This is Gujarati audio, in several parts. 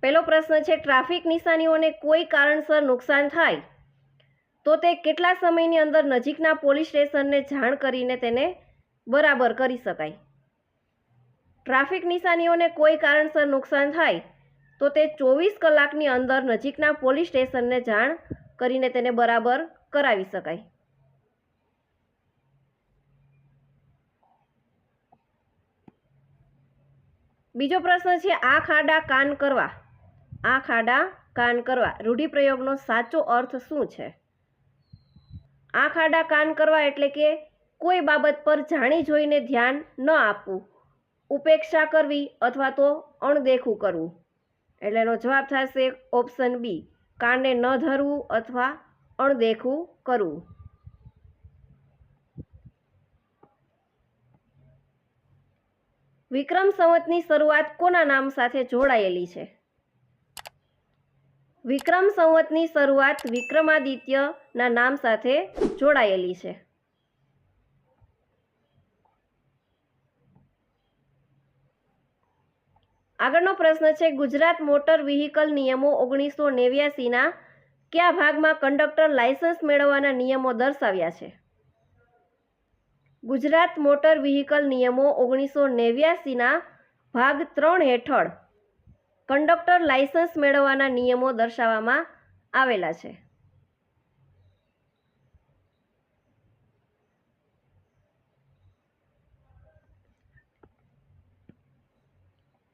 પહેલો પ્રશ્ન છે, ટ્રાફિક નિશાનીઓને કોઈ કારણસર નુકસાન થાય તો તે કેટલા સમયની અંદર નજીકના પોલીસ સ્ટેશનને જાણ કરીને તેને બરાબર કરી શકાય? ટ્રાફિક નિશાનીઓને કોઈ કારણસર નુકસાન થાય તો તે 24 કલાકની અંદર નજીકના પોલીસ સ્ટેશનને જાણ કરીને તેને બરાબર કરાવી શકાય. બીજો પ્રશ્ન છે, આંખ આડા કાન કરવા. આંખ આડા કાન કરવા રૂઢિપ્રયોગનો સાચો અર્થ શું છે? આંખ આડા કાન કરવા એટલે કે કોઈ બાબત પર જાણી જોઈને ધ્યાન ન આપવું, ઉપેક્ષા કરવી અથવા તો અણદેખું કરવું. એટલે એનો જવાબ થશે ઓપ્શન બી, કાનને ન ધરવું અથવા અણદેખું કરવું. વિક્રમ સંવતની શરૂઆત કોના નામ સાથે જોડાયેલી છે? વિક્રમ સંવતની શરૂઆત વિક્રમાદિત્યના નામ સાથે જોડાયેલી છે. આગળનો પ્રશ્ન છે, ગુજરાત મોટર વ્હીકલ નિયમો 1989ના કયા ભાગમાં કંડક્ટર લાયસન્સ મેળવવાના નિયમો દર્શાવ્યા છે? ગુજરાત મોટર વ્હીકલ નિયમો 1989ના ભાગ 3 હેઠળ કંડક્ટર લાયસન્સ મેળવવાના નિયમો દર્શાવવામાં આવેલા છે.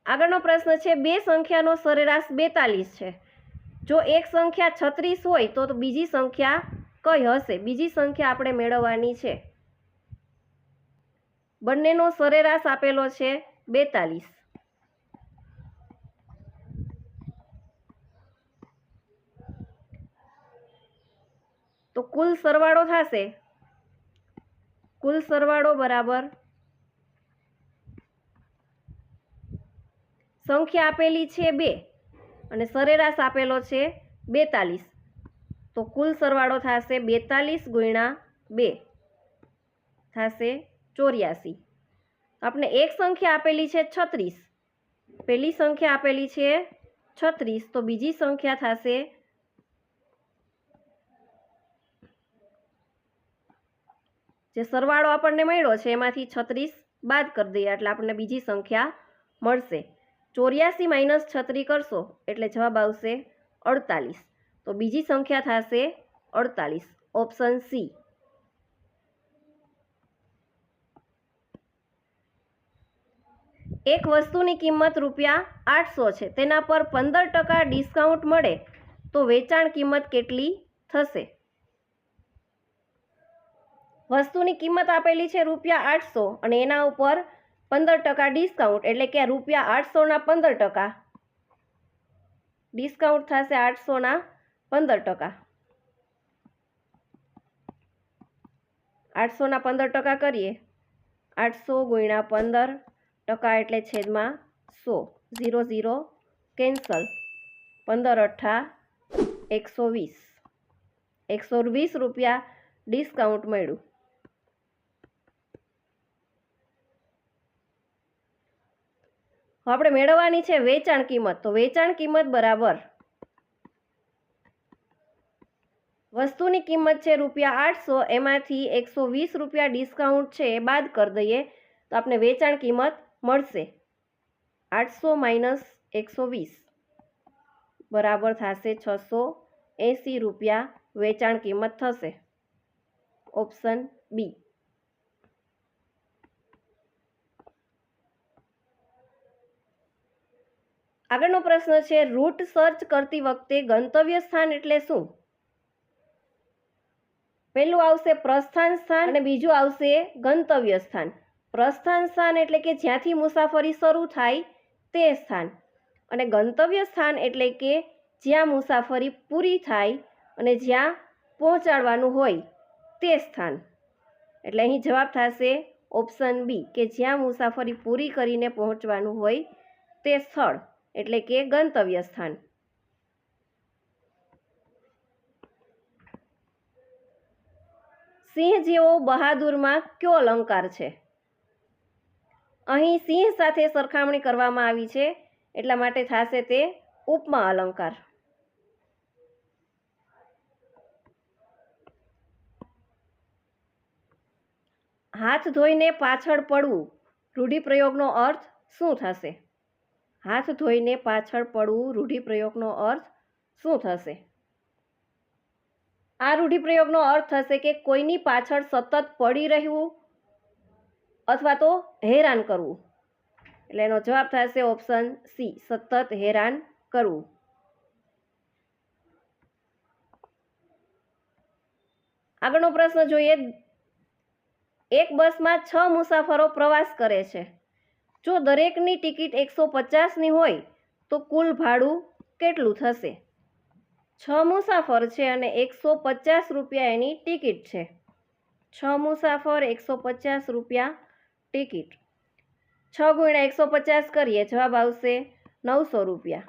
આગળનો પ્રશ્ન છે, બે સંખ્યાનો સરેરાશ 42 છે. જો એક સંખ્યા 36 હોય તો બીજી સંખ્યા કઈ હશે? બીજી સંખ્યા આપણે મેળવવાની છે. બંનેનો સરેરાશ આપેલો છે 42. તો કુલ સરવાળો થશે, કુલ સરવાળો બરાબર સંખ્યા આપેલી છે 2 અને સરેરાશ આપેલો છે 42. તો કુલ સરવાળો થશે 42 ગુણ્યા 2 થશે 84. આપણે એક સંખ્યા આપેલી છે 36, પહેલી સંખ્યા આપેલી છે 36, તો બીજી સંખ્યા થશે જે સરવાળો આપણને મળ્યો છે એમાંથી 36 બાદ કરી દઈએ એટલે આપણને બીજી સંખ્યા મળશે. 84 માઇનસ 36 કરશો એટલે જવાબ આવશે 48. તો બીજી સંખ્યા થશે 48, ઓપ્શન સી. એક વસ્તુની કિંમત ₹800 છે, તેના પર 15% ડિસ્કાઉન્ટ મળે તો વેચાણ કિંમત કેટલી થશે? વસ્તુની કિંમત આપેલી છે ₹800 અને એના ઉપર 15% ડિસ્કાઉન્ટ એટલે કે ₹800ના 15% ડિસ્કાઉન્ટ થશે 800ના 15%. 800ના 15% કરીએ, 800 ગુણ્યા 15% એટલે છેદમાં 100, 0 0 કેન્સલ, 15 અઠ્ઠા 120, 120 રૂપિયા ડિસ્કાઉન્ટ મળ્યું. આપણે મેળવવાની છે વેચાણ કિંમત. તો વેચાણ કિંમત બરાબર વસ્તુની કિંમત છે ₹800, એમાંથી 120 રૂપિયા ડિસ્કાઉન્ટ છે એ બાદ કરી દઈએ તો આપણે વેચાણ કિંમત મળશે 800 માઇનસ 120 બરાબર થશે 680 રૂપિયા વેચાણ કિંમત થશે, ઓપ્શન બી. આગળનો પ્રશ્ન છે, રૂટ સર્ચ કરતી વખતે ગંતવ્ય સ્થાન એટલે શું? પહેલું આવશે પ્રસ્થાન સ્થાન અને બીજું આવશે ગંતવ્ય સ્થાન. પ્રસ્થાન સ્થાન એટલે કે જ્યાંથી મુસાફરી શરૂ થાય તે સ્થાન, અને ગંતવ્ય સ્થાન એટલે કે જ્યાં મુસાફરી પૂરી થાય અને જ્યાં પહોંચાડવાનું હોય તે સ્થાન. એટલે અહીં જવાબ થશે ઓપ્શન બી, કે જ્યાં મુસાફરી પૂરી કરીને પહોંચવાનું હોય તે સ્થળ એટલે કે ગંતવ્ય સ્થાન. સિંહ જેવો બહાદુરમાં કયો અલંકાર છે? અહીં સિંહ સાથે સરખામણી કરવામાં આવી છે એટલા માટે થશે તે ઉપમા અલંકાર. હાથ ધોઈને પાછળ પડવું રૂઢિપ્રયોગનો અર્થ શું થશે? હાથ ધોઈને પાછળ પડવું રૂઢિપ્રયોગનો અર્થ શું થશે? આ રૂઢિપ્રયોગનો અર્થ થશે કે કોઈની પાછળ સતત પડી રહેવું અથવા તો હેરાન કરવું. એટલે એનો જવાબ થશે ઓપ્શન સી, સતત હેરાન કરવું. આગળનો પ્રશ્ન જોઈએ. એક બસમાં 6 મુસાફરો પ્રવાસ કરે છે. જો દરેકની ટિકિટ 150ની હોય તો કુલ ભાડું કેટલું થશે? 6 મુસાફર છે અને 150 રૂપિયા એની ટિકિટ છે. 6 મુસાફર, 150 રૂપિયા ટિકિટ. 6 ગુણ્યા 150 કરીએ, જવાબ આવશે 900 રૂપિયા.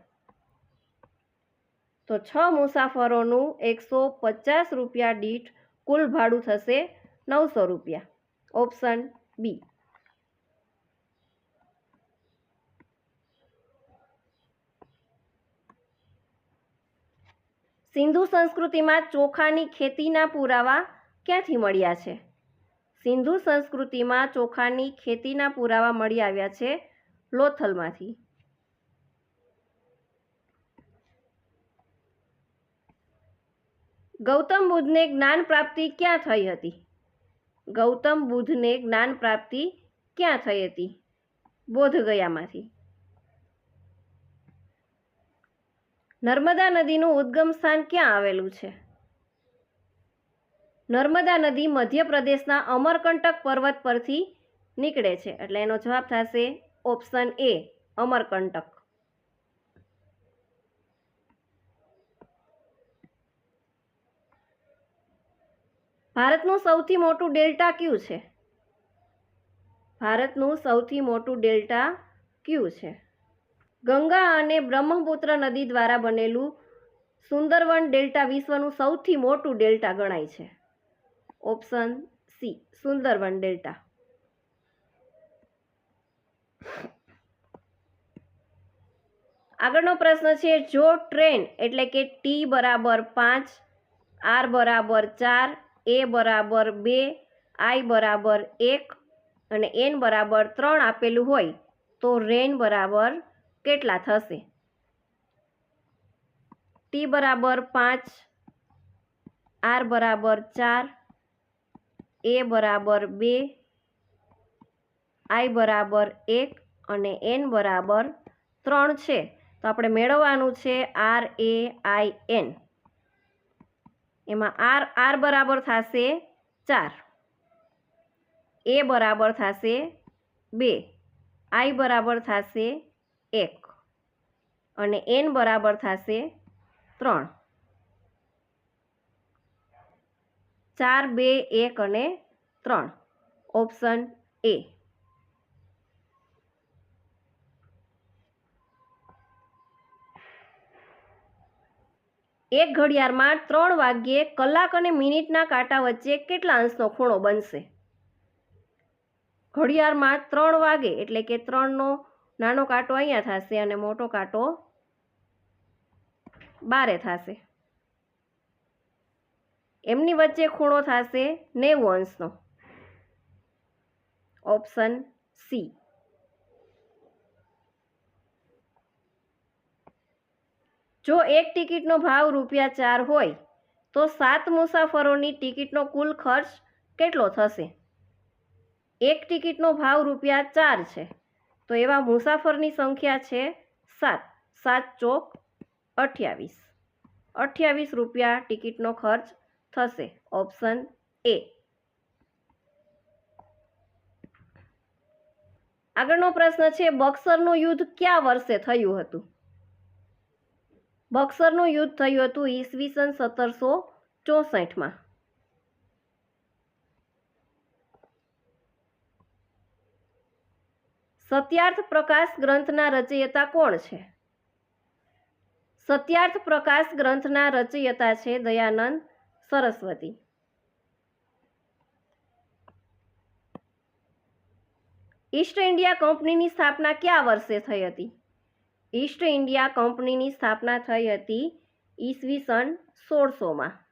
તો 6 મુસાફરોનું 150 રૂપિયા દીઠ કુલ ભાડું થશે 900 રૂપિયા. Option B. સિંધુ સંસ્કૃતિમાં ચોખાની ખેતીના પુરાવા ક્યાંથી મળ્યા છે? સિંધુ સંસ્કૃતિમાં ચોખાની ખેતીના પુરાવા મળી આવ્યા છે લોથલમાંથી. ગૌતમ બુદ્ધને જ્ઞાન પ્રાપ્તિ ક્યાં થઈ હતી? ગૌતમ બુદ્ધને જ્ઞાન પ્રાપ્તિ ક્યાં થઈ હતી? બોધગયામાંથી. નર્મદા નદીનું ઉદ્ગમ સ્થાન ક્યાં આવેલું છે? નર્મદા નદી મધ્યપ્રદેશના અમરકંટક પર્વત પરથી નીકળે છે. એટલે એનો જવાબ થશે ઓપ્શન એ, અમરકંટક. ભારતનું સૌથી મોટું ડેલ્ટા કયું છે? ભારતનું સૌથી મોટું ડેલ્ટા કયું છે? ગંગા અને બ્રહ્મપુત્ર નદી દ્વારા બનેલું સુંદરવન ડેલ્ટા વિશ્વનું સૌથી મોટું ડેલ્ટા ગણાય છે. Option C, Sundarbans delta. આગળનો પ્રશ્ન છે. જો ટ્રેન એટલે કે ટી બરાબર 5, આર બરાબર 4, એ બરાબર 2, આઈ બરાબર 1 અને એન બરાબર 3 આપેલું હોય તો રેન બરાબર કેટલા થશે? ટી બરાબર 5, આર બરાબર 4, એ બરાબર 2, આઈ બરાબર 1 અને એન બરાબર 3 છે. તો આપણે મેળવવાનું છે આર, એ, આઈ, એન. એમાં આર બરાબર થશે 4, એ બરાબર થશે 2, આઈ બરાબર થશે 1 અને એન બરાબર થશે 3. 4, 2, 1 અને 3. Option A. એક ઘડિયાળમાં 3 વાગ્યે કલાક અને મિનિટના કાંટા વચ્ચે કેટલા અંશનો ખૂણો બનશે? ઘડિયાળમાં 3 વાગે એટલે કે 3નો નાનો કાંટો અહીંયા થશે અને મોટો કાંટો બારે થશે. એમની વચ્ચે ખૂણો થશે 90 અંશનો. Option C. જો એક ટિકિટનો ભાવ ₹4 હોય તો 7 મુસાફરોની ટિકિટનો કુલ ખર્ચ કેટલો થશે? એક ટિકિટનો ભાવ ₹4 છે તો એવા મુસાફરની સંખ્યા છે 7. 7 ચોક 28. 28 રૂપિયા ટિકિટનો ખર્ચ થશે. Option A. આગળનો પ્રશ્ન છે. બક્સરનું યુદ્ધ કયા વર્ષે થયું હતું? બક્સરનું યુદ્ધ થયું હતું ઈસવીસન 1764માં. સત્યાર્થ પ્રકાશ ગ્રંથના રચયિતા કોણ છે? સત્યાર્થ પ્રકાશ ગ્રંથના રચયિતા છે દયાનંદ સરસ્વતી. ઈસ્ટ ઇન્ડિયા કંપનીની સ્થાપના કયા વર્ષે થઈ હતી? ઈસ્ટ ઇન્ડિયા કંપનીની સ્થાપના થઈ હતી ઈસવીસન 1600માં।